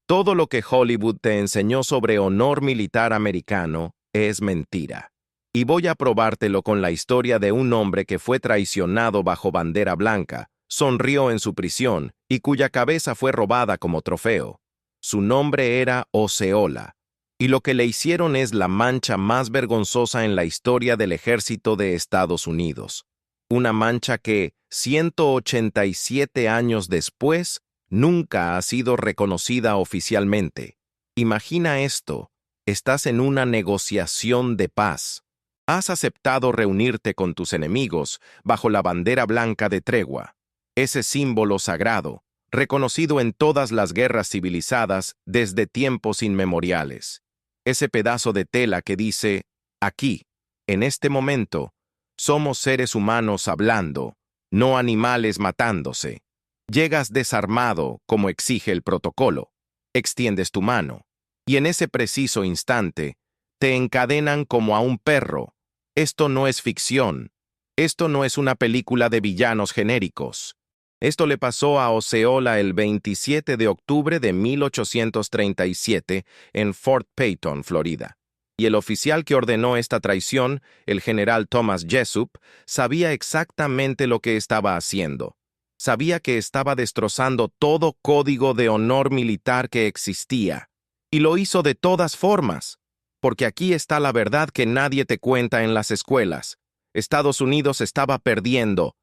Todo lo que Hollywood te enseñó sobre honor militar americano es mentira. Y voy a probártelo con la historia de un hombre que fue traicionado bajo bandera blanca, sonrió en su prisión y cuya cabeza fue robada como trofeo. Su nombre era Osceola, y lo que le hicieron es la mancha más vergonzosa en la historia del ejército de Estados Unidos. Una mancha que, 187 años después, nunca ha sido reconocida oficialmente. Imagina esto, estás en una negociación de paz. Has aceptado reunirte con tus enemigos bajo la bandera blanca de tregua, ese símbolo sagrado, reconocido en todas las guerras civilizadas desde tiempos inmemoriales. Ese pedazo de tela que dice, aquí, en este momento, somos seres humanos hablando, no animales matándose. Llegas desarmado, como exige el protocolo. Extiendes tu mano, y en ese preciso instante, te encadenan como a un perro. Esto no es ficción. Esto no es una película de villanos genéricos. Esto le pasó a Osceola el 27 de octubre de 1837 en Fort Peyton, Florida. Y el oficial que ordenó esta traición, el general Thomas Jessup, sabía exactamente lo que estaba haciendo. Sabía que estaba destrozando todo código de honor militar que existía. Y lo hizo de todas formas. Porque aquí está la verdad que nadie te cuenta en las escuelas. Estados Unidos estaba perdiendo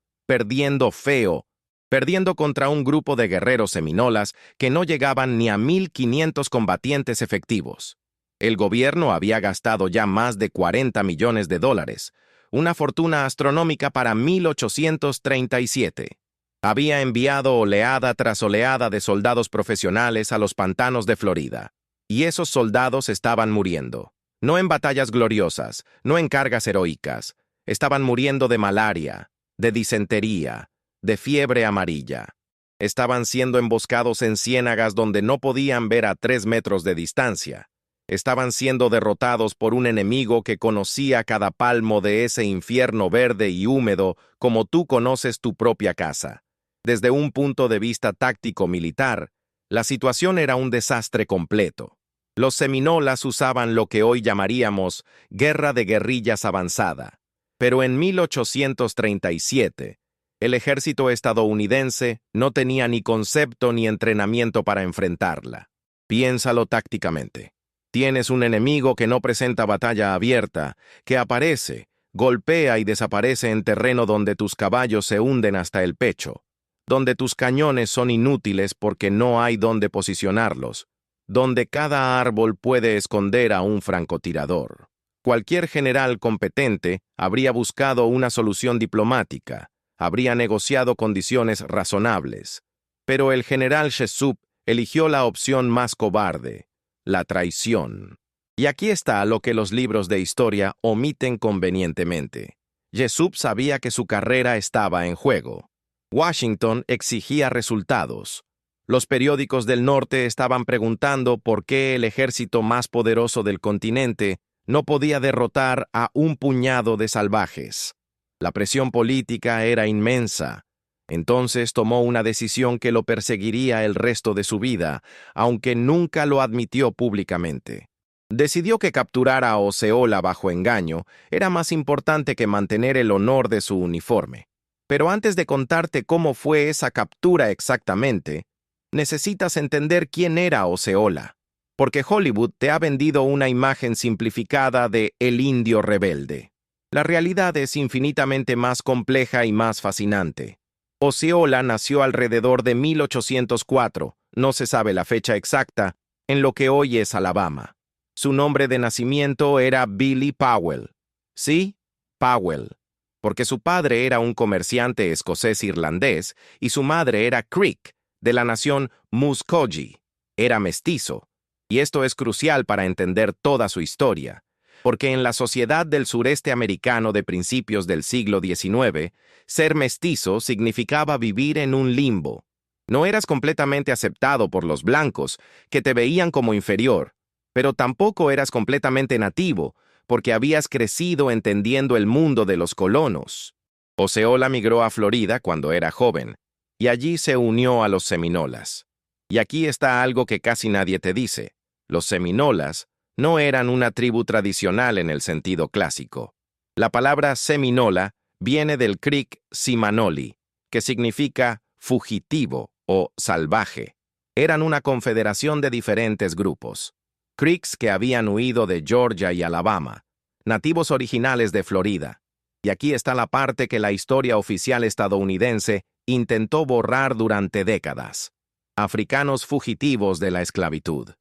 feo, perdiendo contra un grupo de guerreros seminolas que no llegaban ni a 1,500 combatientes efectivos. El gobierno había gastado ya más de $40 millones, una fortuna astronómica para 1837. Había enviado oleada tras oleada de soldados profesionales a los pantanos de Florida. Y esos soldados estaban muriendo. No en batallas gloriosas, no en cargas heroicas. Estaban muriendo de malaria, de disentería, de fiebre amarilla. Estaban siendo emboscados en ciénagas donde no podían ver a 3 metros de distancia. Estaban siendo derrotados por un enemigo que conocía cada palmo de ese infierno verde y húmedo como tú conoces tu propia casa. Desde un punto de vista táctico-militar, la situación era un desastre completo. Los seminolas usaban lo que hoy llamaríamos guerra de guerrillas avanzada, pero en 1837, el ejército estadounidense no tenía ni concepto ni entrenamiento para enfrentarla. Piénsalo tácticamente. Tienes un enemigo que no presenta batalla abierta, que aparece, golpea y desaparece en terreno donde tus caballos se hunden hasta el pecho, donde tus cañones son inútiles porque no hay dónde posicionarlos, donde cada árbol puede esconder a un francotirador. Cualquier general competente habría buscado una solución diplomática, habría negociado condiciones razonables. Pero el general Jessup eligió la opción más cobarde, la traición. Y aquí está lo que los libros de historia omiten convenientemente. Jessup sabía que su carrera estaba en juego. Washington exigía resultados. Los periódicos del norte estaban preguntando por qué el ejército más poderoso del continente no podía derrotar a un puñado de salvajes. La presión política era inmensa. Entonces tomó una decisión que lo perseguiría el resto de su vida, aunque nunca lo admitió públicamente. Decidió que capturar a Osceola bajo engaño era más importante que mantener el honor de su uniforme. Pero antes de contarte cómo fue esa captura exactamente, necesitas entender quién era Osceola, porque Hollywood te ha vendido una imagen simplificada de el indio rebelde. La realidad es infinitamente más compleja y más fascinante. Osceola nació alrededor de 1804, no se sabe la fecha exacta, en lo que hoy es Alabama. Su nombre de nacimiento era Billy Powell. Sí, Powell, porque su padre era un comerciante escocés-irlandés y su madre era Creek, de la nación Muscogee. Era mestizo, y esto es crucial para entender toda su historia, porque en la sociedad del sureste americano de principios del siglo XIX, ser mestizo significaba vivir en un limbo. No eras completamente aceptado por los blancos, que te veían como inferior, pero tampoco eras completamente nativo, porque habías crecido entendiendo el mundo de los colonos. Osceola migró a Florida cuando era joven, y allí se unió a los seminolas. Y aquí está algo que casi nadie te dice. Los seminolas no eran una tribu tradicional en el sentido clásico. La palabra seminola viene del creek Simanoli, que significa fugitivo o salvaje. Eran una confederación de diferentes grupos. Creeks que habían huido de Georgia y Alabama, nativos originales de Florida. Y aquí está la parte que la historia oficial estadounidense intentó borrar durante décadas. Africanos fugitivos de la esclavitud.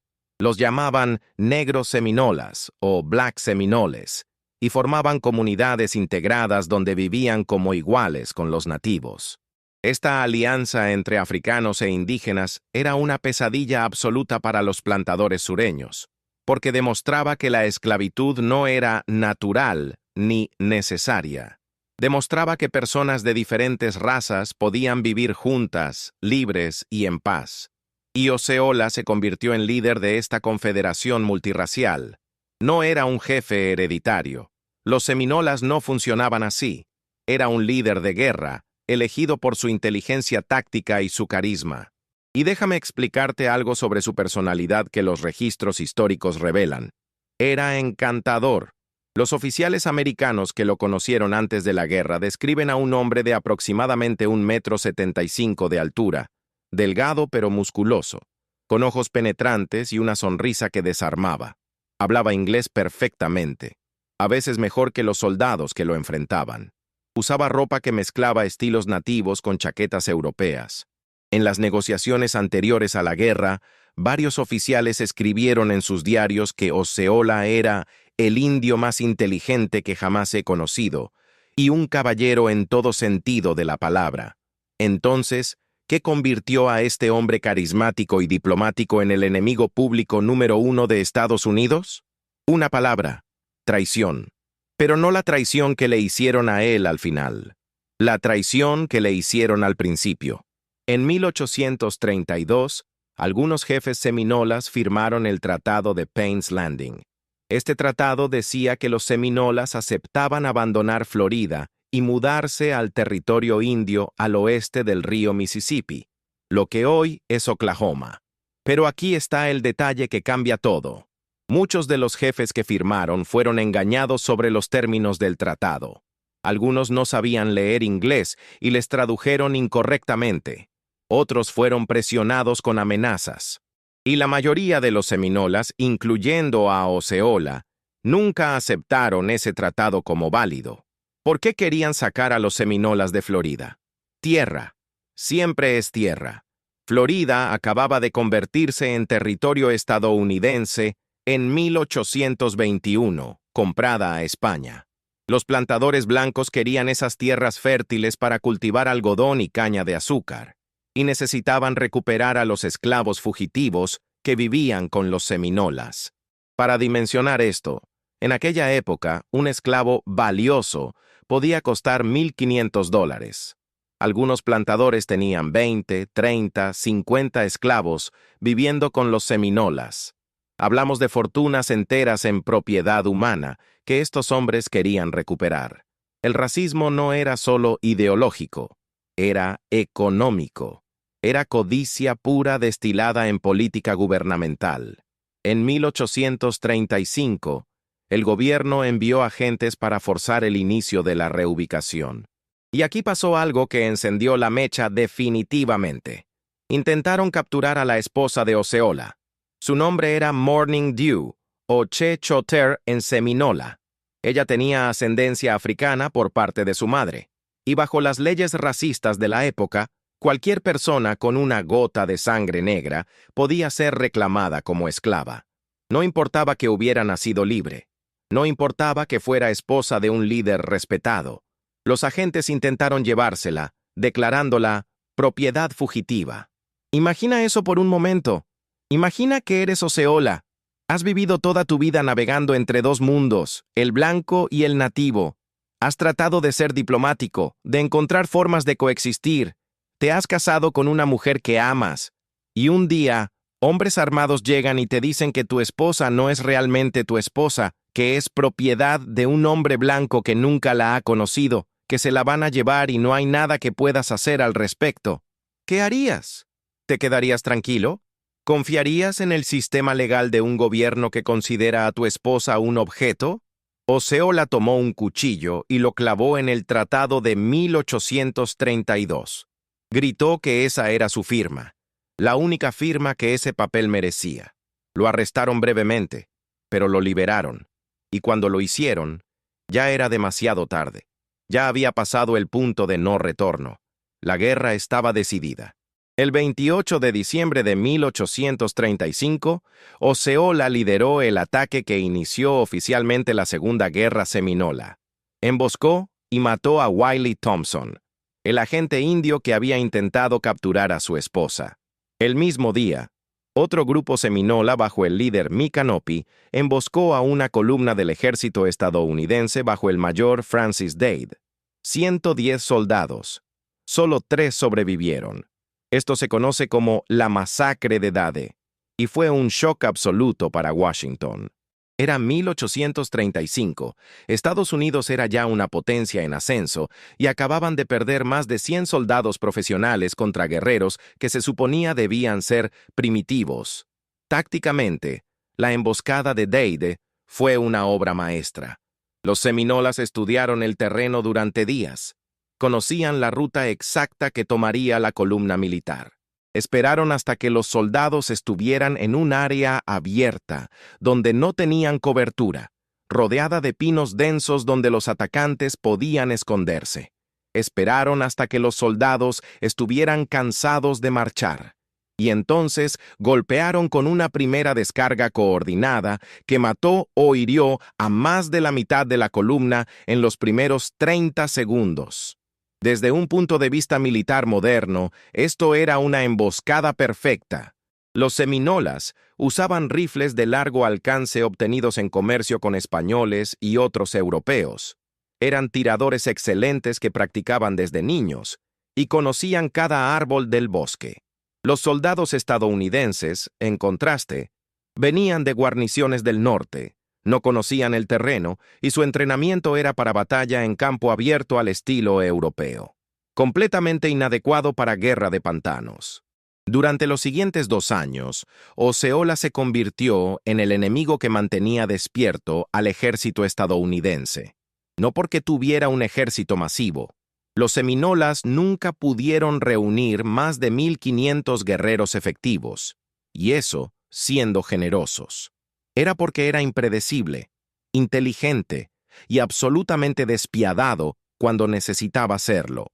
Los llamaban negros seminolas o black seminoles, y formaban comunidades integradas donde vivían como iguales con los nativos. Esta alianza entre africanos e indígenas era una pesadilla absoluta para los plantadores sureños, porque demostraba que la esclavitud no era natural ni necesaria. Demostraba que personas de diferentes razas podían vivir juntas, libres y en paz. Y Osceola se convirtió en líder de esta confederación multirracial. No era un jefe hereditario. Los seminolas no funcionaban así. Era un líder de guerra, elegido por su inteligencia táctica y su carisma. Y déjame explicarte algo sobre su personalidad que los registros históricos revelan. Era encantador. Los oficiales americanos que lo conocieron antes de la guerra describen a un hombre de aproximadamente 1,75 m de altura, delgado pero musculoso, con ojos penetrantes y una sonrisa que desarmaba. Hablaba inglés perfectamente, a veces mejor que los soldados que lo enfrentaban. Usaba ropa que mezclaba estilos nativos con chaquetas europeas. En las negociaciones anteriores a la guerra, varios oficiales escribieron en sus diarios que Osceola era el indio más inteligente que jamás he conocido, y un caballero en todo sentido de la palabra. Entonces, ¿qué convirtió a este hombre carismático y diplomático en el enemigo público número 1 de Estados Unidos? Una palabra: traición. Pero no la traición que le hicieron a él al final. La traición que le hicieron al principio. En 1832, algunos jefes seminolas firmaron el Tratado de Payne's Landing. Este tratado decía que los seminolas aceptaban abandonar Florida y mudarse al territorio indio al oeste del río Mississippi, lo que hoy es Oklahoma. Pero aquí está el detalle que cambia todo. Muchos de los jefes que firmaron fueron engañados sobre los términos del tratado. Algunos no sabían leer inglés y les tradujeron incorrectamente. Otros fueron presionados con amenazas. Y la mayoría de los seminolas, incluyendo a Osceola, nunca aceptaron ese tratado como válido. ¿Por qué querían sacar a los seminolas de Florida? Tierra. Siempre es tierra. Florida acababa de convertirse en territorio estadounidense en 1821, comprada a España. Los plantadores blancos querían esas tierras fértiles para cultivar algodón y caña de azúcar, y necesitaban recuperar a los esclavos fugitivos que vivían con los seminolas. Para dimensionar esto, en aquella época, un esclavo valioso podía costar $1,500. Algunos plantadores tenían 20, 30, 50 esclavos viviendo con los seminolas. Hablamos de fortunas enteras en propiedad humana que estos hombres querían recuperar. El racismo no era solo ideológico, era económico. Era codicia pura destilada en política gubernamental. En 1835, el gobierno envió agentes para forzar el inicio de la reubicación. Y aquí pasó algo que encendió la mecha definitivamente. Intentaron capturar a la esposa de Osceola. Su nombre era Morning Dew, o Che Choter en seminola. Ella tenía ascendencia africana por parte de su madre, y bajo las leyes racistas de la época, cualquier persona con una gota de sangre negra podía ser reclamada como esclava. No importaba que hubiera nacido libre. No importaba que fuera esposa de un líder respetado. Los agentes intentaron llevársela, declarándola propiedad fugitiva. Imagina eso por un momento. Imagina que eres Osceola. Has vivido toda tu vida navegando entre dos mundos, el blanco y el nativo. Has tratado de ser diplomático, de encontrar formas de coexistir. Te has casado con una mujer que amas. Y un día, hombres armados llegan y te dicen que tu esposa no es realmente tu esposa, que es propiedad de un hombre blanco que nunca la ha conocido, que se la van a llevar y no hay nada que puedas hacer al respecto. ¿Qué harías? ¿Te quedarías tranquilo? ¿Confiarías en el sistema legal de un gobierno que considera a tu esposa un objeto? Osceola tomó un cuchillo y lo clavó en el Tratado de 1832. Gritó que esa era su firma, la única firma que ese papel merecía. Lo arrestaron brevemente, pero lo liberaron, y cuando lo hicieron, ya era demasiado tarde. Ya había pasado el punto de no retorno. La guerra estaba decidida. El 28 de diciembre de 1835, Osceola lideró el ataque que inició oficialmente la Segunda Guerra Seminola. Emboscó y mató a Wiley Thompson, el agente indio que había intentado capturar a su esposa. El mismo día, otro grupo seminola bajo el líder Micanopy emboscó a una columna del ejército estadounidense bajo el mayor Francis Dade. 110 soldados. Solo 3 sobrevivieron. Esto se conoce como la masacre de Dade, y fue un shock absoluto para Washington. Era 1835, Estados Unidos era ya una potencia en ascenso y acababan de perder más de 100 soldados profesionales contra guerreros que se suponía debían ser primitivos. Tácticamente, la emboscada de Dade fue una obra maestra. Los seminolas estudiaron el terreno durante días. Conocían la ruta exacta que tomaría la columna militar. Esperaron hasta que los soldados estuvieran en un área abierta, donde no tenían cobertura, rodeada de pinos densos donde los atacantes podían esconderse. Esperaron hasta que los soldados estuvieran cansados de marchar. Y entonces golpearon con una primera descarga coordinada que mató o hirió a más de la mitad de la columna en los primeros 30 segundos. Desde un punto de vista militar moderno, esto era una emboscada perfecta. Los seminolas usaban rifles de largo alcance obtenidos en comercio con españoles y otros europeos. Eran tiradores excelentes que practicaban desde niños y conocían cada árbol del bosque. Los soldados estadounidenses, en contraste, venían de guarniciones del norte. No conocían el terreno y su entrenamiento era para batalla en campo abierto al estilo europeo, completamente inadecuado para guerra de pantanos. Durante los siguientes 2 años, Osceola se convirtió en el enemigo que mantenía despierto al ejército estadounidense. No porque tuviera un ejército masivo. Los seminolas nunca pudieron reunir más de 1,500 guerreros efectivos, y eso siendo generosos. Era porque era impredecible, inteligente y absolutamente despiadado cuando necesitaba serlo.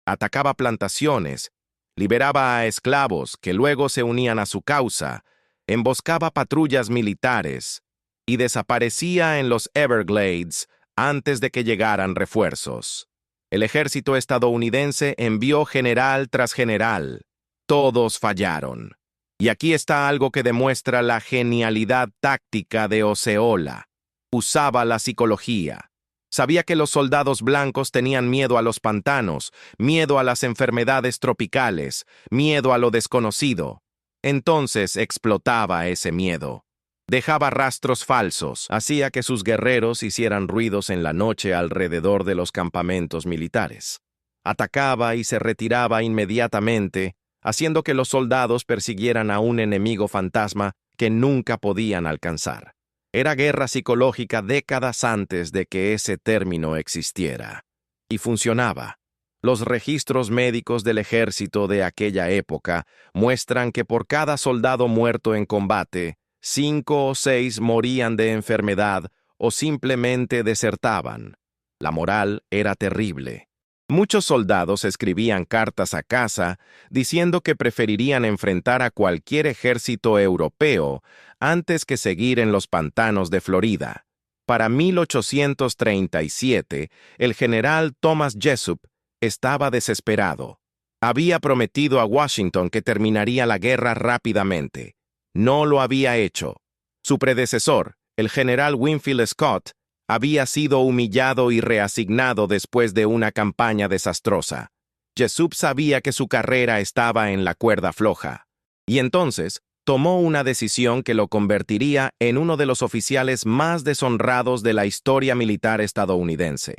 Atacaba plantaciones, liberaba a esclavos que luego se unían a su causa, emboscaba patrullas militares y desaparecía en los Everglades antes de que llegaran refuerzos. El ejército estadounidense envió general tras general. Todos fallaron. Y aquí está algo que demuestra la genialidad táctica de Osceola. Usaba la psicología. Sabía que los soldados blancos tenían miedo a los pantanos, miedo a las enfermedades tropicales, miedo a lo desconocido. Entonces explotaba ese miedo. Dejaba rastros falsos, hacía que sus guerreros hicieran ruidos en la noche alrededor de los campamentos militares. Atacaba y se retiraba inmediatamente, haciendo que los soldados persiguieran a un enemigo fantasma que nunca podían alcanzar. Era guerra psicológica décadas antes de que ese término existiera. Y funcionaba. Los registros médicos del ejército de aquella época muestran que por cada soldado muerto en combate, 5 o 6 morían de enfermedad o simplemente desertaban. La moral era terrible. Muchos soldados escribían cartas a casa diciendo que preferirían enfrentar a cualquier ejército europeo antes que seguir en los pantanos de Florida. Para 1837, el general Thomas Jesup estaba desesperado. Había prometido a Washington que terminaría la guerra rápidamente. No lo había hecho. Su predecesor, el general Winfield Scott, había sido humillado y reasignado después de una campaña desastrosa. Jesup sabía que su carrera estaba en la cuerda floja, y entonces tomó una decisión que lo convertiría en uno de los oficiales más deshonrados de la historia militar estadounidense.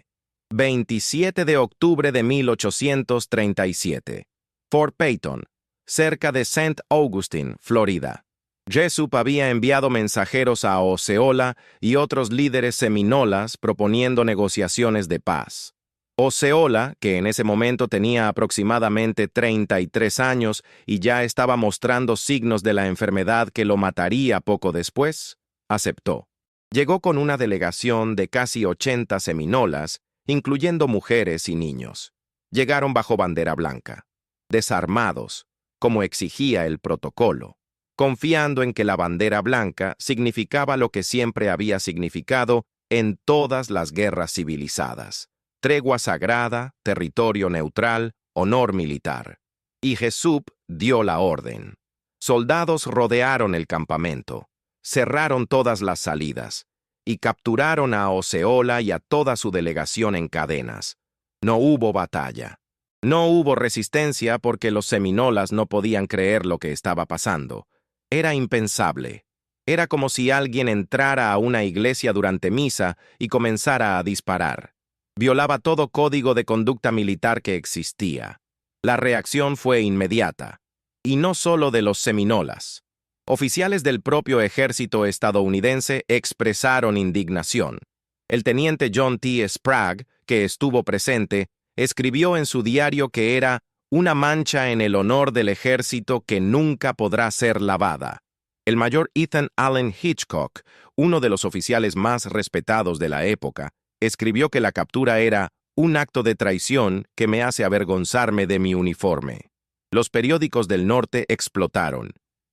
27 de octubre de 1837. Fort Peyton, cerca de St. Augustine, Florida. Jessup había enviado mensajeros a Osceola y otros líderes seminolas proponiendo negociaciones de paz. Osceola, que en ese momento tenía aproximadamente 33 años y ya estaba mostrando signos de la enfermedad que lo mataría poco después, aceptó. Llegó con una delegación de casi 80 seminolas, incluyendo mujeres y niños. Llegaron bajo bandera blanca, desarmados, como exigía el protocolo, confiando en que la bandera blanca significaba lo que siempre había significado en todas las guerras civilizadas: tregua sagrada, territorio neutral, honor militar. Y Jessup dio la orden. Soldados rodearon el campamento, cerraron todas las salidas y capturaron a Osceola y a toda su delegación en cadenas. No hubo batalla. No hubo resistencia porque los seminolas no podían creer lo que estaba pasando. Era impensable. Era como si alguien entrara a una iglesia durante misa y comenzara a disparar. Violaba todo código de conducta militar que existía. La reacción fue inmediata. Y no solo de los seminolas. Oficiales del propio ejército estadounidense expresaron indignación. El teniente John T. Sprague, que estuvo presente, escribió en su diario que era una mancha en el honor del ejército que nunca podrá ser lavada. El mayor Ethan Allen Hitchcock, uno de los oficiales más respetados de la época, escribió que la captura era un acto de traición que me hace avergonzarme de mi uniforme. Los periódicos del norte explotaron.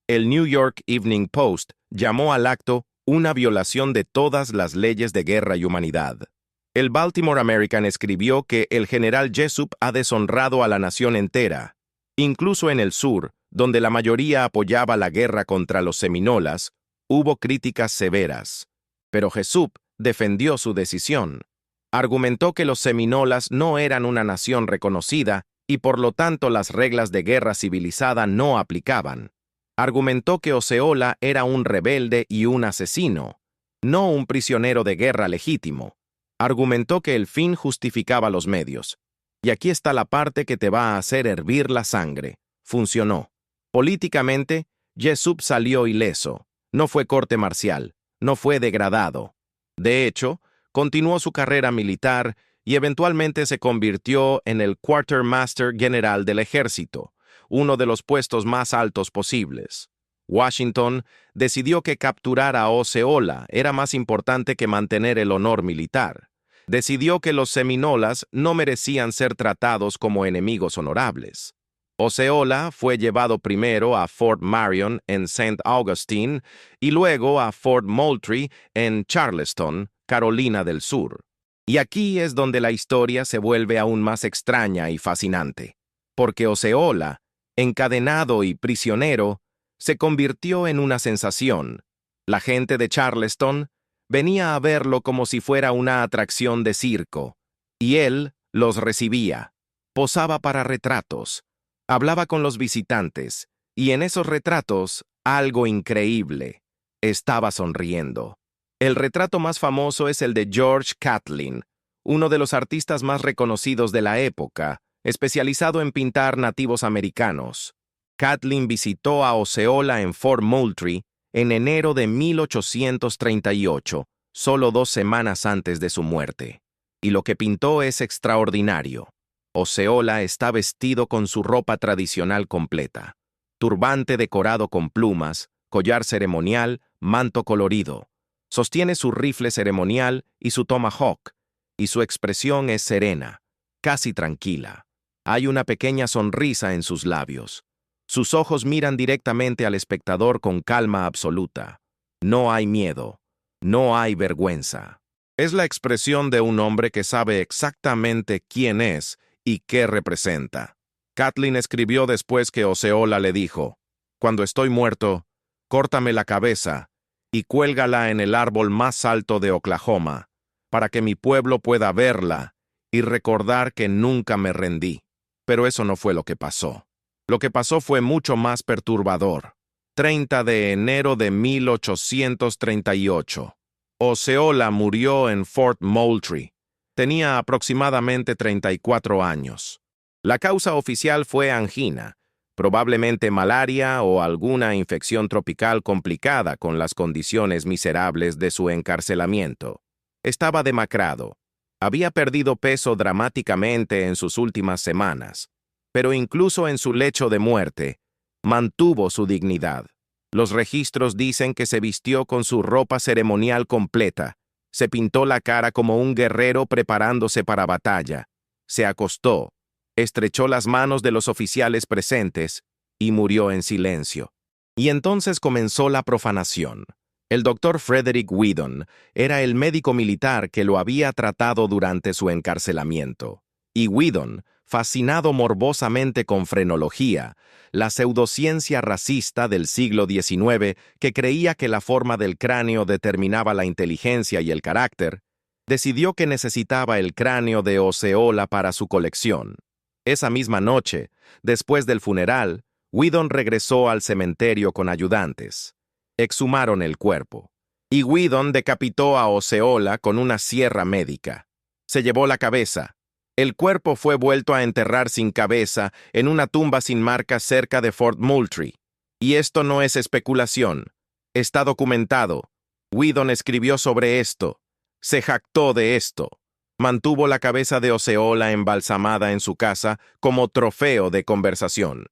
El New York Evening Post llamó al acto una violación de todas las leyes de guerra y humanidad. El Baltimore American escribió que el general Jessup ha deshonrado a la nación entera. Incluso en el sur, donde la mayoría apoyaba la guerra contra los seminolas, hubo críticas severas. Pero Jessup defendió su decisión. Argumentó que los seminolas no eran una nación reconocida y por lo tanto las reglas de guerra civilizada no aplicaban. Argumentó que Osceola era un rebelde y un asesino, no un prisionero de guerra legítimo. Argumentó que el fin justificaba los medios. Y aquí está la parte que te va a hacer hervir la sangre. Funcionó. Políticamente, Jessup salió ileso. No fue corte marcial. No fue degradado. De hecho, continuó su carrera militar y eventualmente se convirtió en el Quartermaster General del Ejército, uno de los puestos más altos posibles. Washington decidió que capturar a Osceola era más importante que mantener el honor militar. Decidió que los seminolas no merecían ser tratados como enemigos honorables. Osceola fue llevado primero a Fort Marion en St. Augustine y luego a Fort Moultrie en Charleston, Carolina del Sur. Y aquí es donde la historia se vuelve aún más extraña y fascinante, porque Osceola, encadenado y prisionero, se convirtió en una sensación. La gente de Charleston venía a verlo como si fuera una atracción de circo, y él los recibía, posaba para retratos, hablaba con los visitantes, y en esos retratos, algo increíble, estaba sonriendo. El retrato más famoso es el de George Catlin, uno de los artistas más reconocidos de la época, especializado en pintar nativos americanos. Catlin visitó a Osceola en Fort Moultrie en enero de 1838, solo 2 semanas antes de su muerte. Y lo que pintó es extraordinario. Osceola está vestido con su ropa tradicional completa, turbante decorado con plumas, collar ceremonial, manto colorido. Sostiene su rifle ceremonial y su tomahawk, y su expresión es serena, casi tranquila. Hay una pequeña sonrisa en sus labios. Sus ojos miran directamente al espectador con calma absoluta. No hay miedo, no hay vergüenza. Es la expresión de un hombre que sabe exactamente quién es y qué representa. Catlin escribió después que Osceola le dijo: «Cuando estoy muerto, córtame la cabeza y cuélgala en el árbol más alto de Oklahoma, para que mi pueblo pueda verla y recordar que nunca me rendí». Pero eso no fue lo que pasó. Lo que pasó fue mucho más perturbador. 30 de enero de 1838. Osceola murió en Fort Moultrie. Tenía aproximadamente 34 años. La causa oficial fue angina, probablemente malaria o alguna infección tropical complicada con las condiciones miserables de su encarcelamiento. Estaba demacrado. Había perdido peso dramáticamente en sus últimas semanas, pero incluso en su lecho de muerte, mantuvo su dignidad. Los registros dicen que se vistió con su ropa ceremonial completa, se pintó la cara como un guerrero preparándose para batalla, se acostó, estrechó las manos de los oficiales presentes y murió en silencio. Y entonces comenzó la profanación. El doctor Frederick Whedon era el médico militar que lo había tratado durante su encarcelamiento. Y Whedon, fascinado morbosamente con frenología, la pseudociencia racista del siglo XIX que creía que la forma del cráneo determinaba la inteligencia y el carácter, decidió que necesitaba el cráneo de Osceola para su colección. Esa misma noche, después del funeral, Whedon regresó al cementerio con ayudantes. Exhumaron el cuerpo, y Whedon decapitó a Osceola con una sierra médica. Se llevó la cabeza. El cuerpo fue vuelto a enterrar sin cabeza en una tumba sin marca cerca de Fort Moultrie. Y esto no es especulación. Está documentado. Whedon escribió sobre esto. Se jactó de esto. Mantuvo la cabeza de Osceola embalsamada en su casa como trofeo de conversación.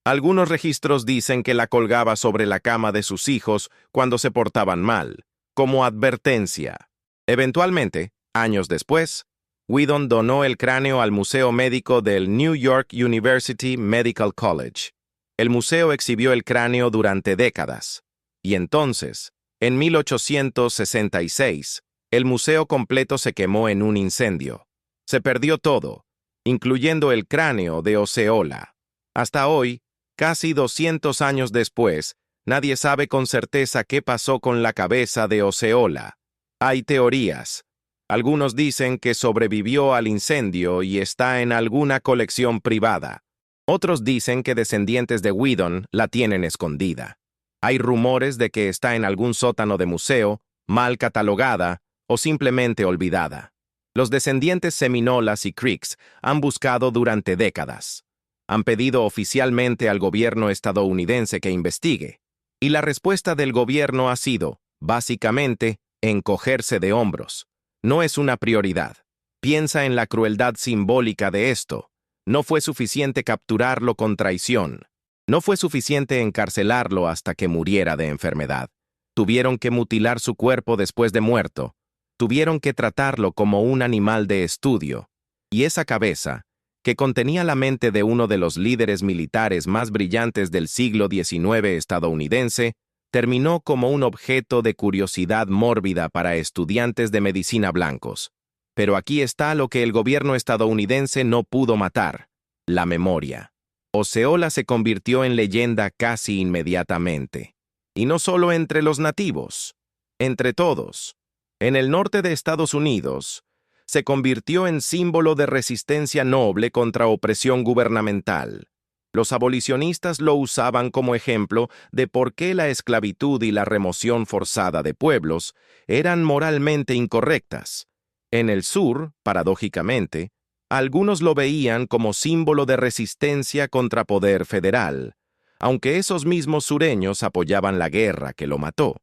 Algunos registros dicen que la colgaba sobre la cama de sus hijos cuando se portaban mal, como advertencia. Eventualmente, años después, Whedon donó el cráneo al Museo Médico del New York University Medical College. El museo exhibió el cráneo durante décadas. Y entonces, en 1866, el museo completo se quemó en un incendio. Se perdió todo, incluyendo el cráneo de Osceola. Hasta hoy, casi 200 años después, nadie sabe con certeza qué pasó con la cabeza de Osceola. Hay teorías. Algunos dicen que sobrevivió al incendio y está en alguna colección privada. Otros dicen que descendientes de Whedon la tienen escondida. Hay rumores de que está en algún sótano de museo, mal catalogada o simplemente olvidada. Los descendientes seminolas y creeks han buscado durante décadas. Han pedido oficialmente al gobierno estadounidense que investigue. Y la respuesta del gobierno ha sido, básicamente, encogerse de hombros. No es una prioridad. Piensa en la crueldad simbólica de esto. No fue suficiente capturarlo con traición. No fue suficiente encarcelarlo hasta que muriera de enfermedad. Tuvieron que mutilar su cuerpo después de muerto. Tuvieron que tratarlo como un animal de estudio. Y esa cabeza, que contenía la mente de uno de los líderes militares más brillantes del siglo XIX estadounidense, terminó como un objeto de curiosidad mórbida para estudiantes de medicina blancos. Pero aquí está lo que el gobierno estadounidense no pudo matar: la memoria. Osceola se convirtió en leyenda casi inmediatamente. Y no solo entre los nativos, entre todos. En el norte de Estados Unidos, se convirtió en símbolo de resistencia noble contra opresión gubernamental. Los abolicionistas lo usaban como ejemplo de por qué la esclavitud y la remoción forzada de pueblos eran moralmente incorrectas. En el sur, paradójicamente, algunos lo veían como símbolo de resistencia contra poder federal, aunque esos mismos sureños apoyaban la guerra que lo mató.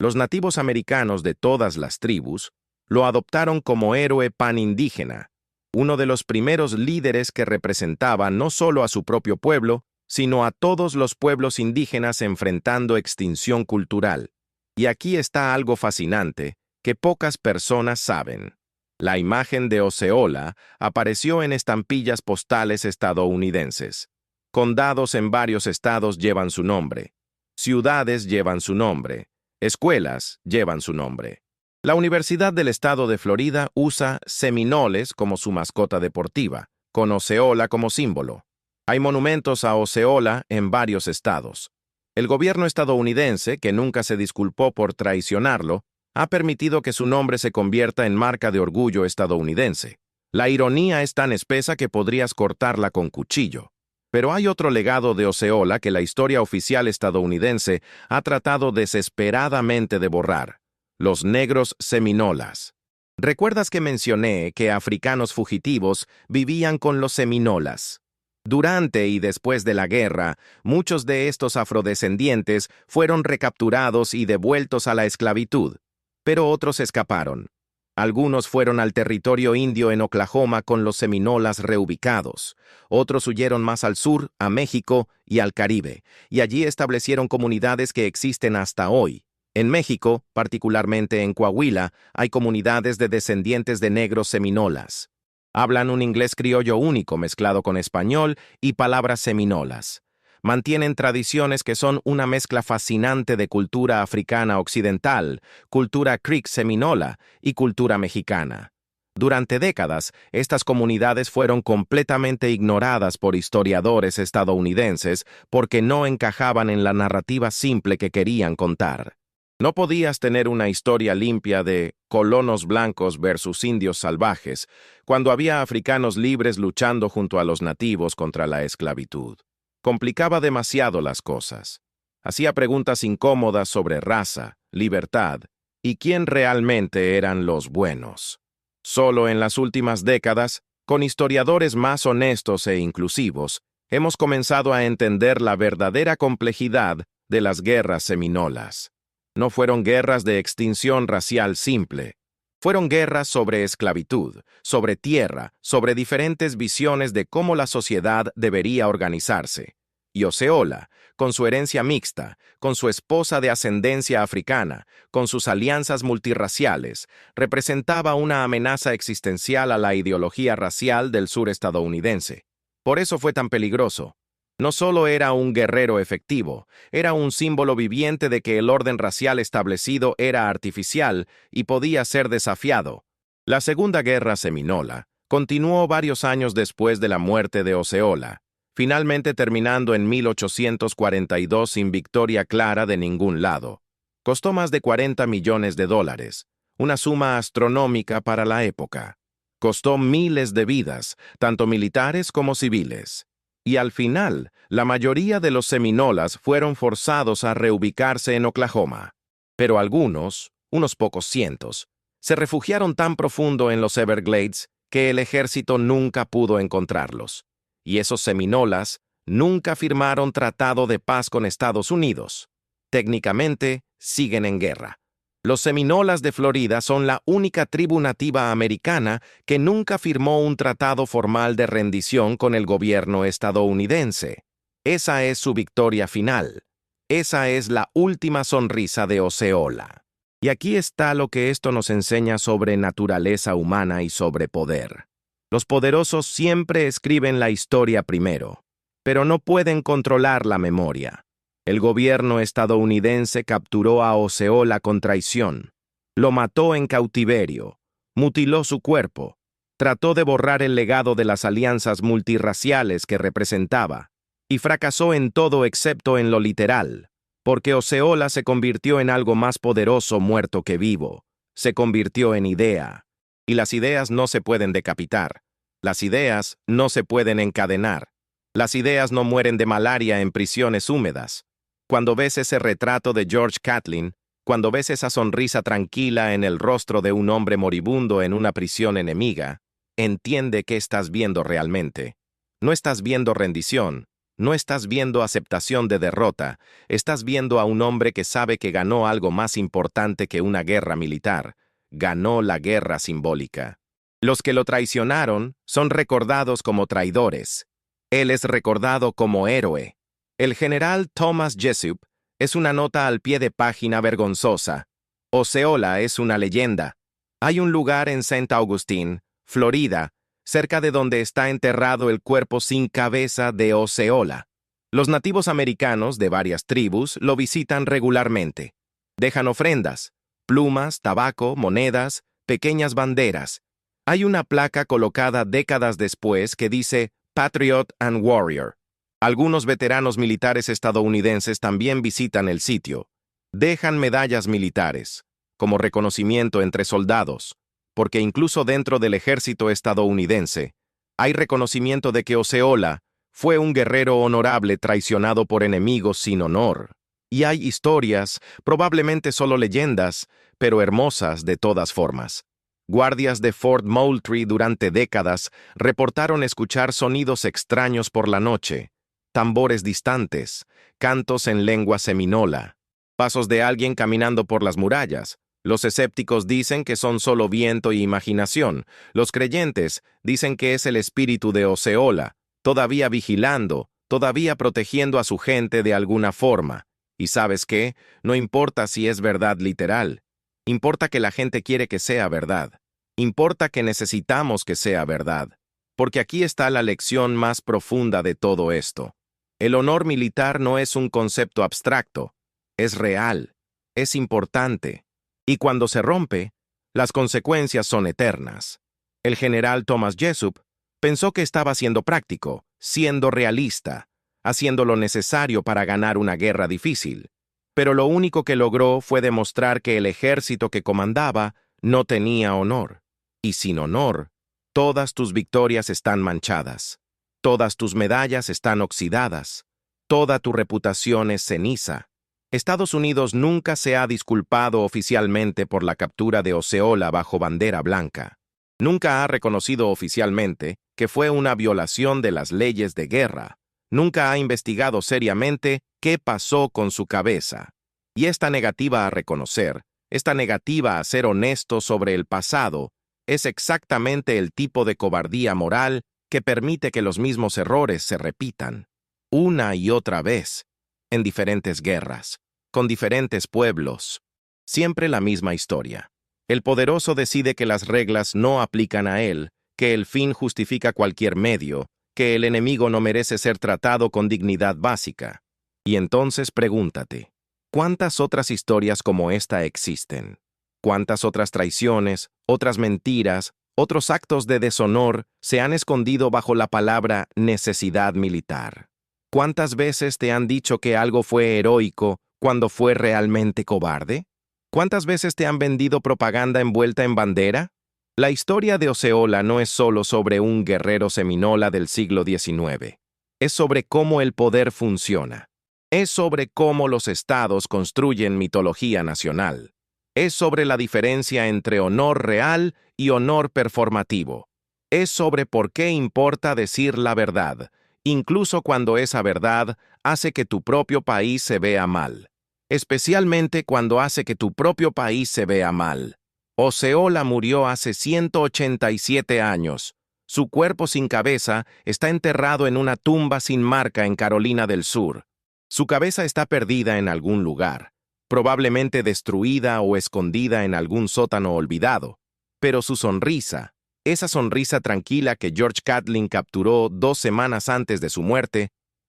Los nativos americanos de todas las tribus lo adoptaron como héroe panindígena, uno de los primeros líderes que representaba no solo a su propio pueblo, sino a todos los pueblos indígenas enfrentando extinción cultural. Y aquí está algo fascinante que pocas personas saben. La imagen de Osceola apareció en estampillas postales estadounidenses. Condados en varios estados llevan su nombre. Ciudades llevan su nombre. Escuelas llevan su nombre. La Universidad del Estado de Florida usa Seminoles como su mascota deportiva, con Osceola como símbolo. Hay monumentos a Osceola en varios estados. El gobierno estadounidense, que nunca se disculpó por traicionarlo, ha permitido que su nombre se convierta en marca de orgullo estadounidense. La ironía es tan espesa que podrías cortarla con cuchillo. Pero hay otro legado de Osceola que la historia oficial estadounidense ha tratado desesperadamente de borrar: los negros seminolas. ¿Recuerdas que mencioné que africanos fugitivos vivían con los seminolas? Durante y después de la guerra, muchos de estos afrodescendientes fueron recapturados y devueltos a la esclavitud, pero otros escaparon. Algunos fueron al territorio indio en Oklahoma con los seminolas reubicados. Otros huyeron más al sur, a México y al Caribe, y allí establecieron comunidades que existen hasta hoy. En México, particularmente en Coahuila, hay comunidades de descendientes de negros seminolas. Hablan un inglés criollo único mezclado con español y palabras seminolas. Mantienen tradiciones que son una mezcla fascinante de cultura africana occidental, cultura creek seminola y cultura mexicana. Durante décadas, estas comunidades fueron completamente ignoradas por historiadores estadounidenses porque no encajaban en la narrativa simple que querían contar. No podías tener una historia limpia de colonos blancos versus indios salvajes cuando había africanos libres luchando junto a los nativos contra la esclavitud. Complicaba demasiado las cosas. Hacía preguntas incómodas sobre raza, libertad y quién realmente eran los buenos. Solo en las últimas décadas, con historiadores más honestos e inclusivos, hemos comenzado a entender la verdadera complejidad de las guerras seminolas. No fueron guerras de extinción racial simple. Fueron guerras sobre esclavitud, sobre tierra, sobre diferentes visiones de cómo la sociedad debería organizarse. Y Osceola, con su herencia mixta, con su esposa de ascendencia africana, con sus alianzas multirraciales, representaba una amenaza existencial a la ideología racial del sur estadounidense. Por eso fue tan peligroso. No solo era un guerrero efectivo, era un símbolo viviente de que el orden racial establecido era artificial y podía ser desafiado. La Segunda Guerra Seminola continuó varios años después de la muerte de Osceola, finalmente terminando en 1842 sin victoria clara de ningún lado. Costó más de $40 millones, una suma astronómica para la época. Costó miles de vidas, tanto militares como civiles. Y al final, la mayoría de los seminolas fueron forzados a reubicarse en Oklahoma. Pero algunos, unos pocos cientos, se refugiaron tan profundo en los Everglades que el ejército nunca pudo encontrarlos. Y esos seminolas nunca firmaron tratado de paz con Estados Unidos. Técnicamente, siguen en guerra. Los seminolas de Florida son la única tribu nativa americana que nunca firmó un tratado formal de rendición con el gobierno estadounidense. Esa es su victoria final. Esa es la última sonrisa de Osceola. Y aquí está lo que esto nos enseña sobre naturaleza humana y sobre poder. Los poderosos siempre escriben la historia primero, pero no pueden controlar la memoria. El gobierno estadounidense capturó a Osceola con traición, lo mató en cautiverio, mutiló su cuerpo, trató de borrar el legado de las alianzas multirraciales que representaba, y fracasó en todo excepto en lo literal, porque Osceola se convirtió en algo más poderoso muerto que vivo, se convirtió en idea, y las ideas no se pueden decapitar, las ideas no se pueden encadenar, las ideas no mueren de malaria en prisiones húmedas. Cuando ves ese retrato de George Catlin, cuando ves esa sonrisa tranquila en el rostro de un hombre moribundo en una prisión enemiga, entiende qué estás viendo realmente. No estás viendo rendición, no estás viendo aceptación de derrota, estás viendo a un hombre que sabe que ganó algo más importante que una guerra militar, ganó la guerra simbólica. Los que lo traicionaron son recordados como traidores. Él es recordado como héroe. El general Thomas Jessup es una nota al pie de página vergonzosa. Osceola es una leyenda. Hay un lugar en St. Augustine, Florida, cerca de donde está enterrado el cuerpo sin cabeza de Osceola. Los nativos americanos de varias tribus lo visitan regularmente. Dejan ofrendas, plumas, tabaco, monedas, pequeñas banderas. Hay una placa colocada décadas después que dice Patriot and Warrior. Algunos veteranos militares estadounidenses también visitan el sitio. Dejan medallas militares, como reconocimiento entre soldados, porque incluso dentro del ejército estadounidense, hay reconocimiento de que Osceola fue un guerrero honorable traicionado por enemigos sin honor. Y hay historias, probablemente solo leyendas, pero hermosas de todas formas. Guardias de Fort Moultrie durante décadas reportaron escuchar sonidos extraños por la noche, tambores distantes, cantos en lengua seminola, pasos de alguien caminando por las murallas. Los escépticos dicen que son solo viento y imaginación. Los creyentes dicen que es el espíritu de Osceola, todavía vigilando, todavía protegiendo a su gente de alguna forma. ¿Y sabes qué? No importa si es verdad literal. Importa que la gente quiere que sea verdad. Importa que necesitamos que sea verdad. Porque aquí está la lección más profunda de todo esto. El honor militar no es un concepto abstracto. Es real. Es importante. Y cuando se rompe, las consecuencias son eternas. El general Thomas Jessup pensó que estaba siendo práctico, siendo realista, haciendo lo necesario para ganar una guerra difícil. Pero lo único que logró fue demostrar que el ejército que comandaba no tenía honor. Y sin honor, todas tus victorias están manchadas. Todas tus medallas están oxidadas. Toda tu reputación es ceniza. Estados Unidos nunca se ha disculpado oficialmente por la captura de Osceola bajo bandera blanca. Nunca ha reconocido oficialmente que fue una violación de las leyes de guerra. Nunca ha investigado seriamente qué pasó con su cabeza. Y esta negativa a reconocer, esta negativa a ser honesto sobre el pasado, es exactamente el tipo de cobardía moral que permite que los mismos errores se repitan, una y otra vez, en diferentes guerras, con diferentes pueblos. Siempre la misma historia. El poderoso decide que las reglas no aplican a él, que el fin justifica cualquier medio, que el enemigo no merece ser tratado con dignidad básica. Y entonces pregúntate, ¿cuántas otras historias como esta existen? ¿Cuántas otras traiciones, otras mentiras, otros actos de deshonor se han escondido bajo la palabra necesidad militar? ¿Cuántas veces te han dicho que algo fue heroico cuando fue realmente cobarde? ¿Cuántas veces te han vendido propaganda envuelta en bandera? La historia de Osceola no es solo sobre un guerrero seminola del siglo XIX. Es sobre cómo el poder funciona. Es sobre cómo los estados construyen mitología nacional. Es sobre la diferencia entre honor real y honor performativo. Es sobre por qué importa decir la verdad, incluso cuando esa verdad hace que tu propio país se vea mal. Especialmente cuando hace que tu propio país se vea mal. Osceola murió hace 187 años. Su cuerpo sin cabeza está enterrado en una tumba sin marca en Carolina del Sur. Su cabeza está perdida en algún lugar, probablemente destruida o escondida en algún sótano olvidado. Pero su sonrisa, esa sonrisa tranquila que George Catlin capturó 2 semanas antes de su muerte,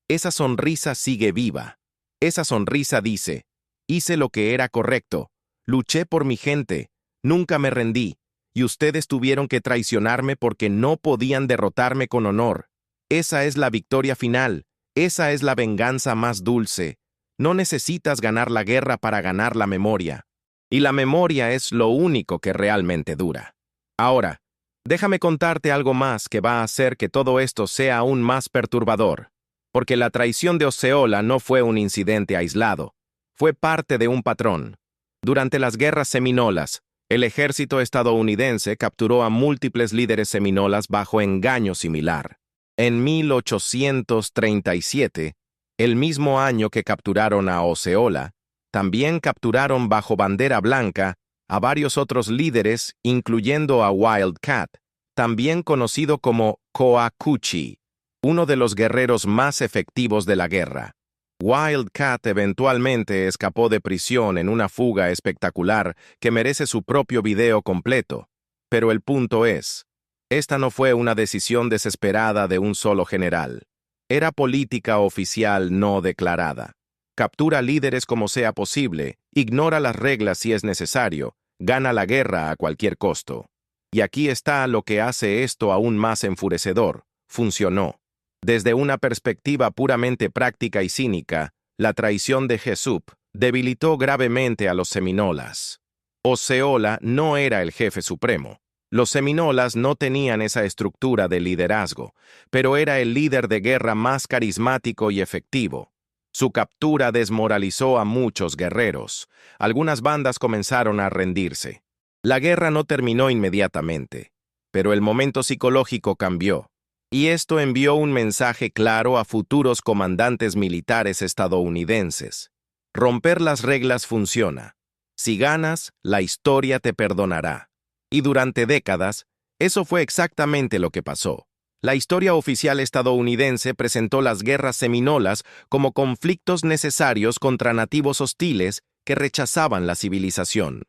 esa sonrisa sigue viva. Esa sonrisa dice: hice lo que era correcto, luché por mi gente, nunca me rendí, y ustedes tuvieron que traicionarme porque no podían derrotarme con honor. Esa es la victoria final, esa es la venganza más dulce. No necesitas ganar la guerra para ganar la memoria. Y la memoria es lo único que realmente dura. Ahora, déjame contarte algo más que va a hacer que todo esto sea aún más perturbador. Porque la traición de Osceola no fue un incidente aislado. Fue parte de un patrón. Durante las guerras seminolas, el ejército estadounidense capturó a múltiples líderes seminolas bajo engaño similar. En 1837, el mismo año que capturaron a Osceola, también capturaron bajo bandera blanca a varios otros líderes, incluyendo a Wildcat, también conocido como Coacuchi, uno de los guerreros más efectivos de la guerra. Wildcat eventualmente escapó de prisión en una fuga espectacular que merece su propio video completo. Pero el punto es, esta no fue una decisión desesperada de un solo general. Era política oficial no declarada. Captura líderes como sea posible, ignora las reglas si es necesario, gana la guerra a cualquier costo. Y aquí está lo que hace esto aún más enfurecedor. Funcionó. Desde una perspectiva puramente práctica y cínica, la traición de Jessup debilitó gravemente a los seminolas. Osceola no era el jefe supremo. Los seminolas no tenían esa estructura de liderazgo, pero era el líder de guerra más carismático y efectivo. Su captura desmoralizó a muchos guerreros. Algunas bandas comenzaron a rendirse. La guerra no terminó inmediatamente, pero el momento psicológico cambió, y esto envió un mensaje claro a futuros comandantes militares estadounidenses. Romper las reglas funciona. Si ganas, la historia te perdonará. Y durante décadas, eso fue exactamente lo que pasó. La historia oficial estadounidense presentó las guerras seminolas como conflictos necesarios contra nativos hostiles que rechazaban la civilización.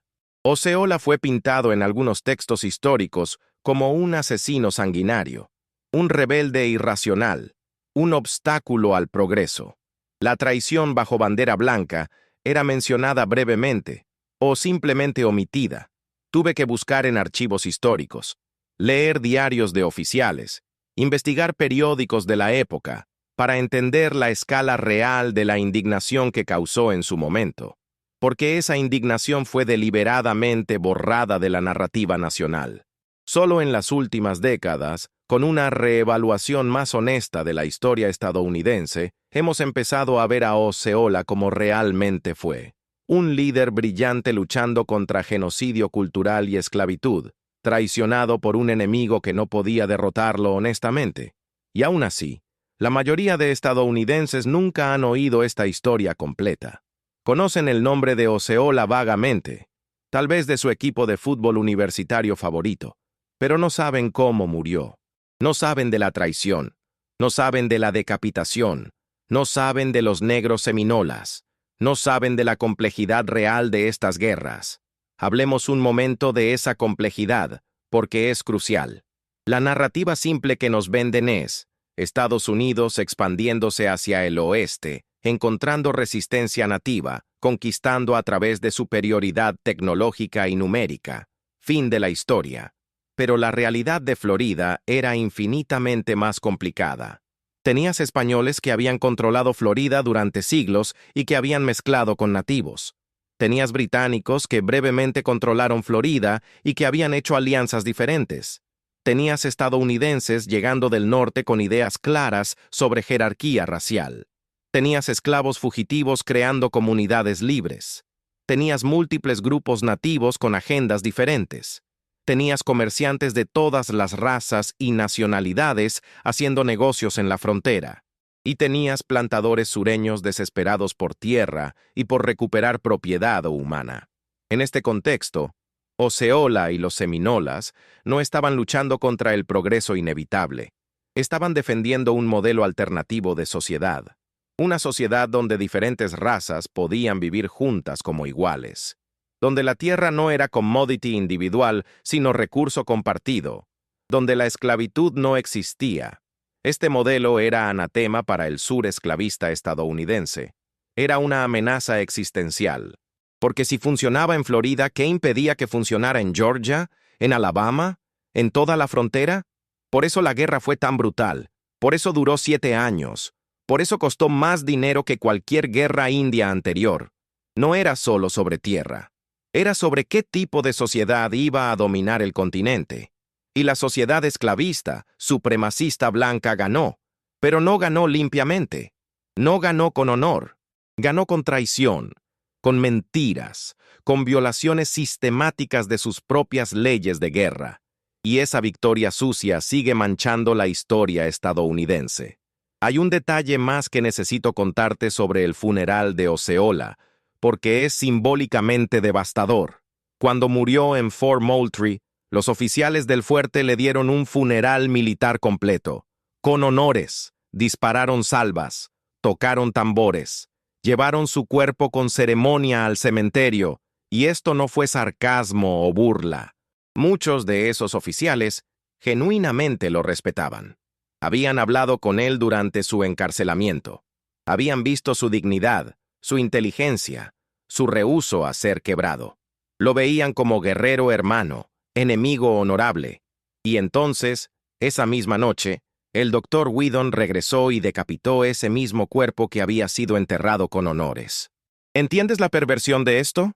Osceola fue pintado en algunos textos históricos como un asesino sanguinario, un rebelde irracional, un obstáculo al progreso. La traición bajo bandera blanca era mencionada brevemente o simplemente omitida. Tuve que buscar en archivos históricos, leer diarios de oficiales, investigar periódicos de la época para entender la escala real de la indignación que causó en su momento, porque esa indignación fue deliberadamente borrada de la narrativa nacional. Solo en las últimas décadas, con una reevaluación más honesta de la historia estadounidense, hemos empezado a ver a Osceola como realmente fue. Un líder brillante luchando contra genocidio cultural y esclavitud, traicionado por un enemigo que no podía derrotarlo honestamente. Y aún así, la mayoría de estadounidenses nunca han oído esta historia completa. Conocen el nombre de Osceola vagamente, tal vez de su equipo de fútbol universitario favorito, pero no saben cómo murió. No saben de la traición, no saben de la decapitación, no saben de los negros seminolas, no saben de la complejidad real de estas guerras. Hablemos un momento de esa complejidad, porque es crucial. La narrativa simple que nos venden es Estados Unidos expandiéndose hacia el oeste, encontrando resistencia nativa, conquistando a través de superioridad tecnológica y numérica. Fin de la historia. Pero la realidad de Florida era infinitamente más complicada. Tenías españoles que habían controlado Florida durante siglos y que habían mezclado con nativos. Tenías británicos que brevemente controlaron Florida y que habían hecho alianzas diferentes. Tenías estadounidenses llegando del norte con ideas claras sobre jerarquía racial. Tenías esclavos fugitivos creando comunidades libres. Tenías múltiples grupos nativos con agendas diferentes. Tenías comerciantes de todas las razas y nacionalidades haciendo negocios en la frontera. Y tenías plantadores sureños desesperados por tierra y por recuperar propiedad humana. En este contexto, Osceola y los seminolas no estaban luchando contra el progreso inevitable. Estaban defendiendo un modelo alternativo de sociedad. Una sociedad donde diferentes razas podían vivir juntas como iguales. Donde la tierra no era commodity individual, sino recurso compartido. Donde la esclavitud no existía. Este modelo era anatema para el sur esclavista estadounidense. Era una amenaza existencial. Porque si funcionaba en Florida, ¿qué impedía que funcionara en Georgia, en Alabama, en toda la frontera? Por eso la guerra fue tan brutal. Por eso duró 7 años. Por eso costó más dinero que cualquier guerra india anterior. No era solo sobre tierra. Era sobre qué tipo de sociedad iba a dominar el continente. Y la sociedad esclavista, supremacista blanca ganó, pero no ganó limpiamente. No ganó con honor. Ganó con traición, con mentiras, con violaciones sistemáticas de sus propias leyes de guerra. Y esa victoria sucia sigue manchando la historia estadounidense. Hay un detalle más que necesito contarte sobre el funeral de Osceola, porque es simbólicamente devastador. Cuando murió en Fort Moultrie, los oficiales del fuerte le dieron un funeral militar completo, con honores, dispararon salvas, tocaron tambores, llevaron su cuerpo con ceremonia al cementerio, y esto no fue sarcasmo o burla. Muchos de esos oficiales genuinamente lo respetaban. Habían hablado con él durante su encarcelamiento. Habían visto su dignidad, su inteligencia, su rehúso a ser quebrado. Lo veían como guerrero hermano, enemigo honorable. Y entonces, esa misma noche, el doctor Whedon regresó y decapitó ese mismo cuerpo que había sido enterrado con honores. ¿Entiendes la perversión de esto?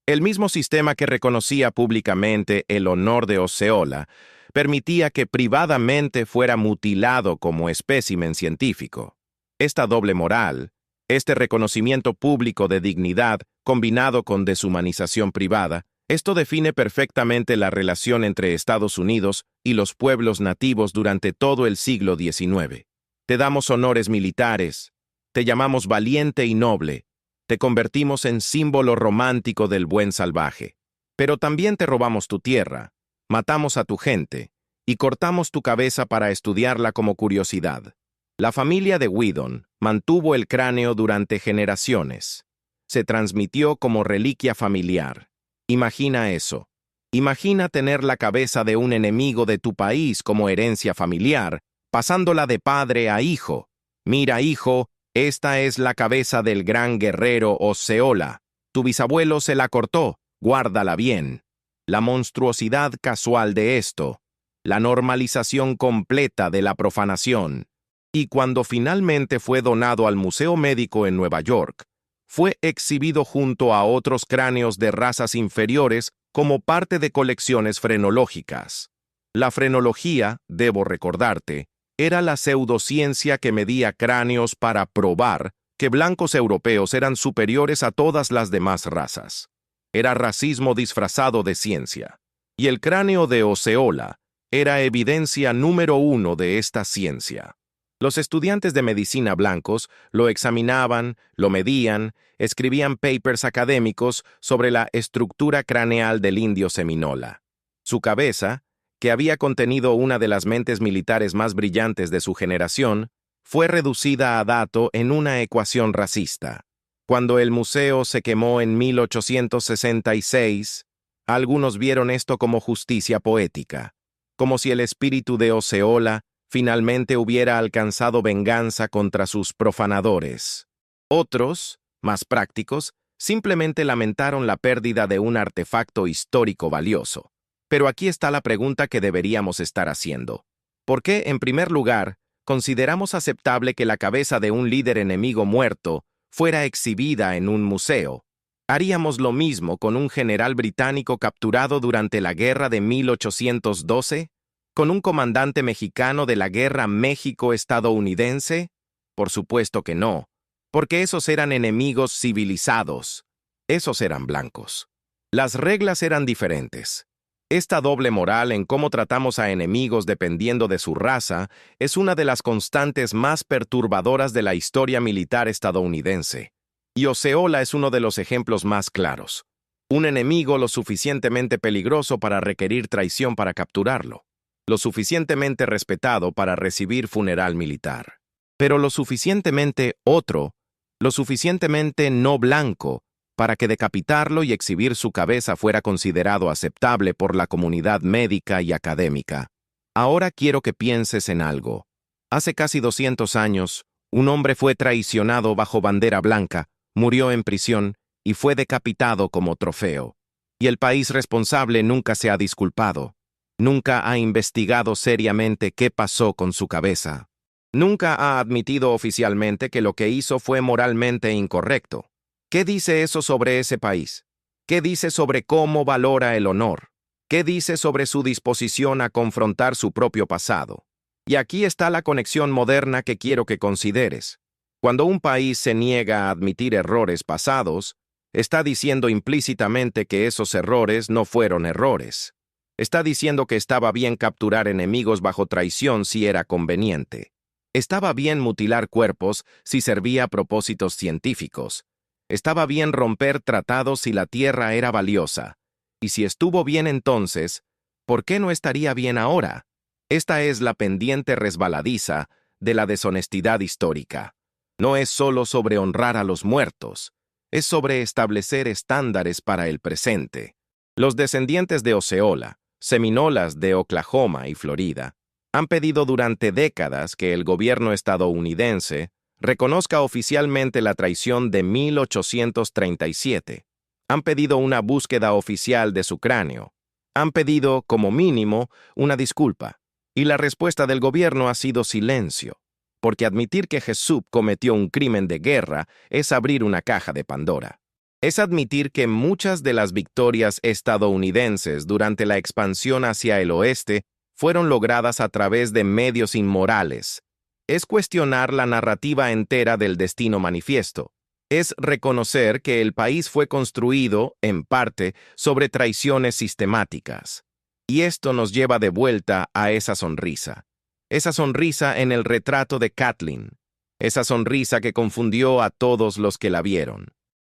El mismo sistema que reconocía públicamente el honor de Osceola permitía que privadamente fuera mutilado como espécimen científico. Esta doble moral, este reconocimiento público de dignidad combinado con deshumanización privada, Esto define perfectamente la relación entre Estados Unidos y los pueblos nativos durante todo el siglo XIX. Te damos honores militares, te llamamos valiente y noble, te convertimos en símbolo romántico del buen salvaje. Pero también te robamos tu tierra, matamos a tu gente y cortamos tu cabeza para estudiarla como curiosidad. La familia de Whedon mantuvo el cráneo durante generaciones. Se transmitió como reliquia familiar. Imagina eso. Imagina tener la cabeza de un enemigo de tu país como herencia familiar, pasándola de padre a hijo. Mira, hijo, esta es la cabeza del gran guerrero Osceola. Tu bisabuelo se la cortó, guárdala bien. La monstruosidad casual de esto, la normalización completa de la profanación. Y cuando finalmente fue donado al Museo Médico en Nueva York, fue exhibido junto a otros cráneos de razas inferiores como parte de colecciones frenológicas. La frenología, debo recordarte, era la pseudociencia que medía cráneos para probar que blancos europeos eran superiores a todas las demás razas. Era racismo disfrazado de ciencia. Y el cráneo de Osceola era evidencia número 1 de esta ciencia. Los estudiantes de medicina blancos lo examinaban, lo medían, escribían papers académicos sobre la estructura craneal del indio seminola. Su cabeza, que había contenido una de las mentes militares más brillantes de su generación, fue reducida a dato en una ecuación racista. Cuando el museo se quemó en 1866, algunos vieron esto como justicia poética, como si el espíritu de Osceola finalmente hubiera alcanzado venganza contra sus profanadores. Otros, más prácticos, simplemente lamentaron la pérdida de un artefacto histórico valioso. Pero aquí está la pregunta que deberíamos estar haciendo. ¿Por qué, en primer lugar, consideramos aceptable que la cabeza de un líder enemigo muerto fuera exhibida en un museo? ¿Haríamos lo mismo con un general británico capturado durante la guerra de 1812? ¿Con un comandante mexicano de la guerra México-estadounidense? Por supuesto que no, porque esos eran enemigos civilizados. Esos eran blancos. Las reglas eran diferentes. Esta doble moral en cómo tratamos a enemigos dependiendo de su raza es una de las constantes más perturbadoras de la historia militar estadounidense. Y Osceola es uno de los ejemplos más claros. Un enemigo lo suficientemente peligroso para requerir traición para capturarlo. Lo suficientemente respetado para recibir funeral militar, pero lo suficientemente otro, lo suficientemente no blanco, para que decapitarlo y exhibir su cabeza fuera considerado aceptable por la comunidad médica y académica. Ahora quiero que pienses en algo. Hace casi 200 años, un hombre fue traicionado bajo bandera blanca, murió en prisión y fue decapitado como trofeo. Y el país responsable nunca se ha disculpado. Nunca ha investigado seriamente qué pasó con su cabeza. Nunca ha admitido oficialmente que lo que hizo fue moralmente incorrecto. ¿Qué dice eso sobre ese país? ¿Qué dice sobre cómo valora el honor? ¿Qué dice sobre su disposición a confrontar su propio pasado? Y aquí está la conexión moderna que quiero que consideres. Cuando un país se niega a admitir errores pasados, está diciendo implícitamente que esos errores no fueron errores. Está diciendo que estaba bien capturar enemigos bajo traición si era conveniente. Estaba bien mutilar cuerpos si servía a propósitos científicos. Estaba bien romper tratados si la tierra era valiosa. Y si estuvo bien entonces, ¿por qué no estaría bien ahora? Esta es la pendiente resbaladiza de la deshonestidad histórica. No es solo sobre honrar a los muertos, es sobre establecer estándares para el presente. Los descendientes de Osceola, seminolas de Oklahoma y Florida, han pedido durante décadas que el gobierno estadounidense reconozca oficialmente la traición de 1837. Han pedido una búsqueda oficial de su cráneo. Han pedido, como mínimo, una disculpa. Y la respuesta del gobierno ha sido silencio, porque admitir que Jesús cometió un crimen de guerra es abrir una caja de Pandora. Es admitir que muchas de las victorias estadounidenses durante la expansión hacia el oeste fueron logradas a través de medios inmorales. Es cuestionar la narrativa entera del destino manifiesto. Es reconocer que el país fue construido, en parte, sobre traiciones sistemáticas. Y esto nos lleva de vuelta a esa sonrisa. Esa sonrisa en el retrato de Kathleen. Esa sonrisa que confundió a todos los que la vieron.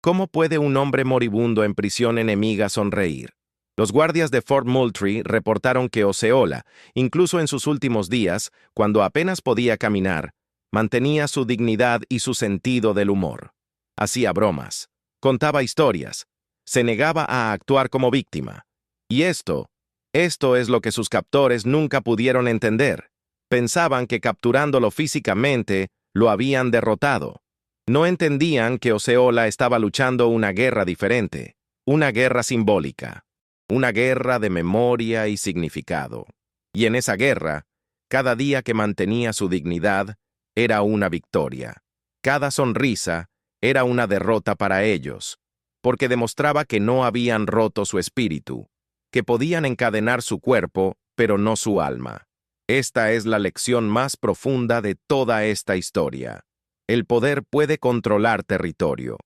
¿Cómo puede un hombre moribundo en prisión enemiga sonreír? Los guardias de Fort Moultrie reportaron que Osceola, incluso en sus últimos días, cuando apenas podía caminar, mantenía su dignidad y su sentido del humor. Hacía bromas, contaba historias, se negaba a actuar como víctima. Y esto es lo que sus captores nunca pudieron entender. Pensaban que capturándolo físicamente, lo habían derrotado. No entendían que Osceola estaba luchando una guerra diferente, una guerra simbólica. Una guerra de memoria y significado. Y en esa guerra, cada día que mantenía su dignidad era una victoria. Cada sonrisa era una derrota para ellos, porque demostraba que no habían roto su espíritu, que podían encadenar su cuerpo, pero no su alma. Esta es la lección más profunda de toda esta historia. El poder puede controlar territorio,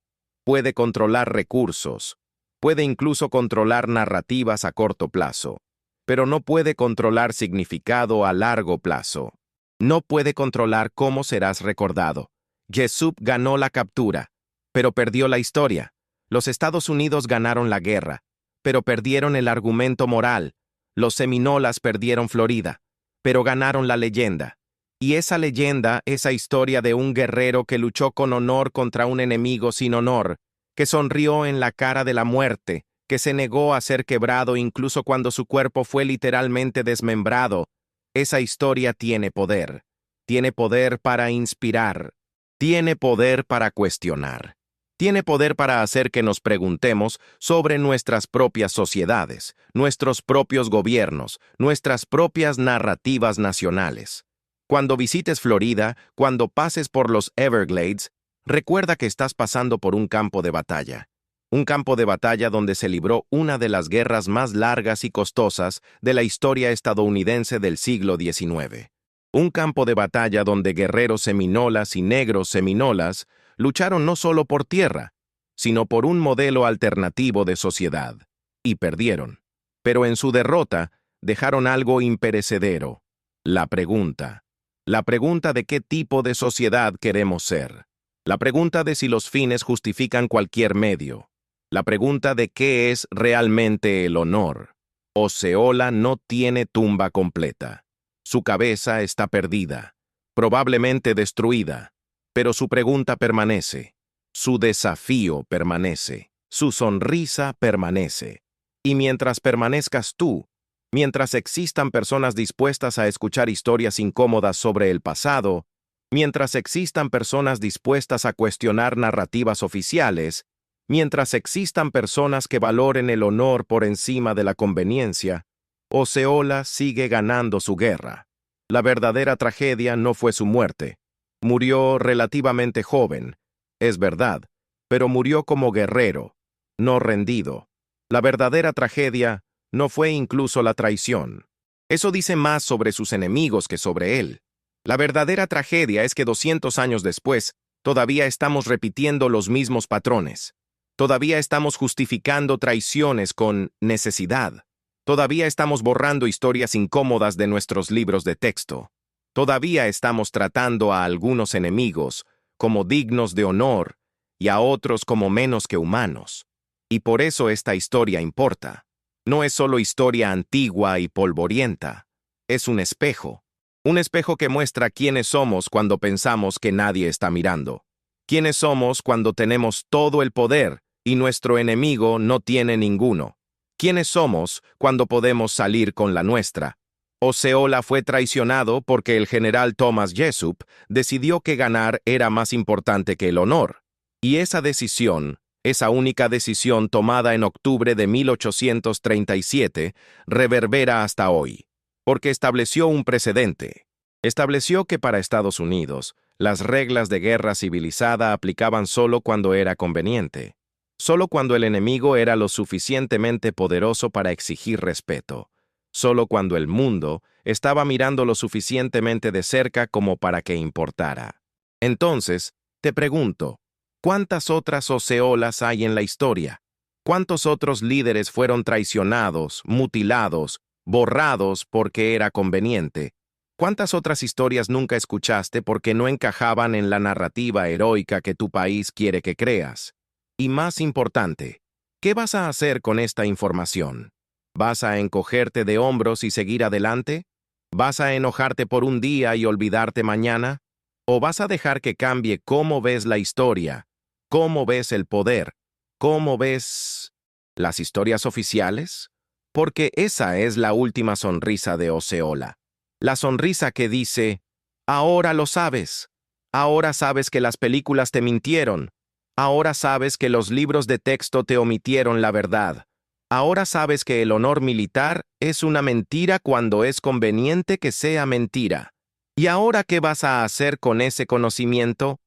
puede controlar recursos, puede incluso controlar narrativas a corto plazo, pero no puede controlar significado a largo plazo. No puede controlar cómo serás recordado. Jessup ganó la captura, pero perdió la historia. Los Estados Unidos ganaron la guerra, pero perdieron el argumento moral. Los Seminolas perdieron Florida, pero ganaron la leyenda. Y esa leyenda, esa historia de un guerrero que luchó con honor contra un enemigo sin honor, que sonrió en la cara de la muerte, que se negó a ser quebrado incluso cuando su cuerpo fue literalmente desmembrado. Esa historia tiene poder. Tiene poder para inspirar. Tiene poder para cuestionar. Tiene poder para hacer que nos preguntemos sobre nuestras propias sociedades, nuestros propios gobiernos, nuestras propias narrativas nacionales. Cuando visites Florida, cuando pases por los Everglades, recuerda que estás pasando por un campo de batalla. Un campo de batalla donde se libró una de las guerras más largas y costosas de la historia estadounidense del siglo XIX. Un campo de batalla donde guerreros seminolas y negros seminolas lucharon no solo por tierra, sino por un modelo alternativo de sociedad. Y perdieron. Pero en su derrota dejaron algo imperecedero. La pregunta. La pregunta de qué tipo de sociedad queremos ser. La pregunta de si los fines justifican cualquier medio. La pregunta de qué es realmente el honor. Osceola no tiene tumba completa. Su cabeza está perdida, probablemente destruida, pero su pregunta permanece. Su desafío permanece. Su sonrisa permanece. Y mientras permanezcas tú, mientras existan personas dispuestas a escuchar historias incómodas sobre el pasado, mientras existan personas dispuestas a cuestionar narrativas oficiales, mientras existan personas que valoren el honor por encima de la conveniencia, Osceola sigue ganando su guerra. La verdadera tragedia no fue su muerte. Murió relativamente joven, es verdad, pero murió como guerrero, no rendido. La verdadera tragedia no fue incluso la traición. Eso dice más sobre sus enemigos que sobre él. La verdadera tragedia es que 200 años después, todavía estamos repitiendo los mismos patrones. Todavía estamos justificando traiciones con necesidad. Todavía estamos borrando historias incómodas de nuestros libros de texto. Todavía estamos tratando a algunos enemigos como dignos de honor y a otros como menos que humanos. Y por eso esta historia importa. No es solo historia antigua y polvorienta. Es un espejo. Un espejo que muestra quiénes somos cuando pensamos que nadie está mirando. Quiénes somos cuando tenemos todo el poder y nuestro enemigo no tiene ninguno. Quiénes somos cuando podemos salir con la nuestra. Osceola fue traicionado porque el general Thomas Jessup decidió que ganar era más importante que el honor. Y esa decisión, esa única decisión tomada en octubre de 1837, reverbera hasta hoy. Porque estableció un precedente. Estableció que para Estados Unidos, las reglas de guerra civilizada aplicaban solo cuando era conveniente, solo cuando el enemigo era lo suficientemente poderoso para exigir respeto, solo cuando el mundo estaba mirando lo suficientemente de cerca como para que importara. Entonces, te pregunto, ¿Cuántas otras Osceolas hay en la historia? ¿Cuántos otros líderes fueron traicionados, mutilados, borrados porque era conveniente? ¿Cuántas otras historias nunca escuchaste porque no encajaban en la narrativa heroica que tu país quiere que creas? Y más importante, ¿qué vas a hacer con esta información? ¿Vas a encogerte de hombros y seguir adelante? ¿Vas a enojarte por un día y olvidarte mañana? ¿O vas a dejar que cambie cómo ves la historia, cómo ves el poder, cómo ves las historias oficiales? Porque esa es la última sonrisa de Osceola. La sonrisa que dice, ahora lo sabes. Ahora sabes que las películas te mintieron. Ahora sabes que los libros de texto te omitieron la verdad. Ahora sabes que el honor militar es una mentira cuando es conveniente que sea mentira. ¿Y ahora qué vas a hacer con ese conocimiento?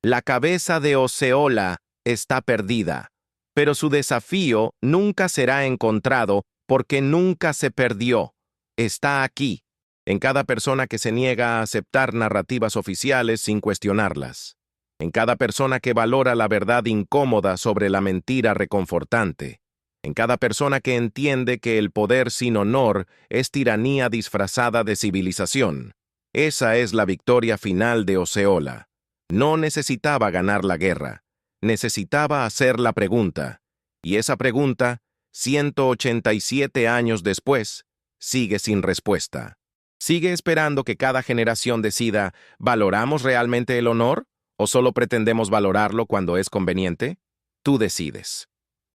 La cabeza de Osceola está perdida, pero su desafío nunca será encontrado porque nunca se perdió. Está aquí, en cada persona que se niega a aceptar narrativas oficiales sin cuestionarlas, en cada persona que valora la verdad incómoda sobre la mentira reconfortante, en cada persona que entiende que el poder sin honor es tiranía disfrazada de civilización. Esa es la victoria final de Osceola. No necesitaba ganar la guerra, necesitaba hacer la pregunta, y esa pregunta, 187 años después, sigue sin respuesta. ¿Sigue esperando que cada generación decida, ¿valoramos realmente el honor? ¿O solo pretendemos valorarlo cuando es conveniente? Tú decides.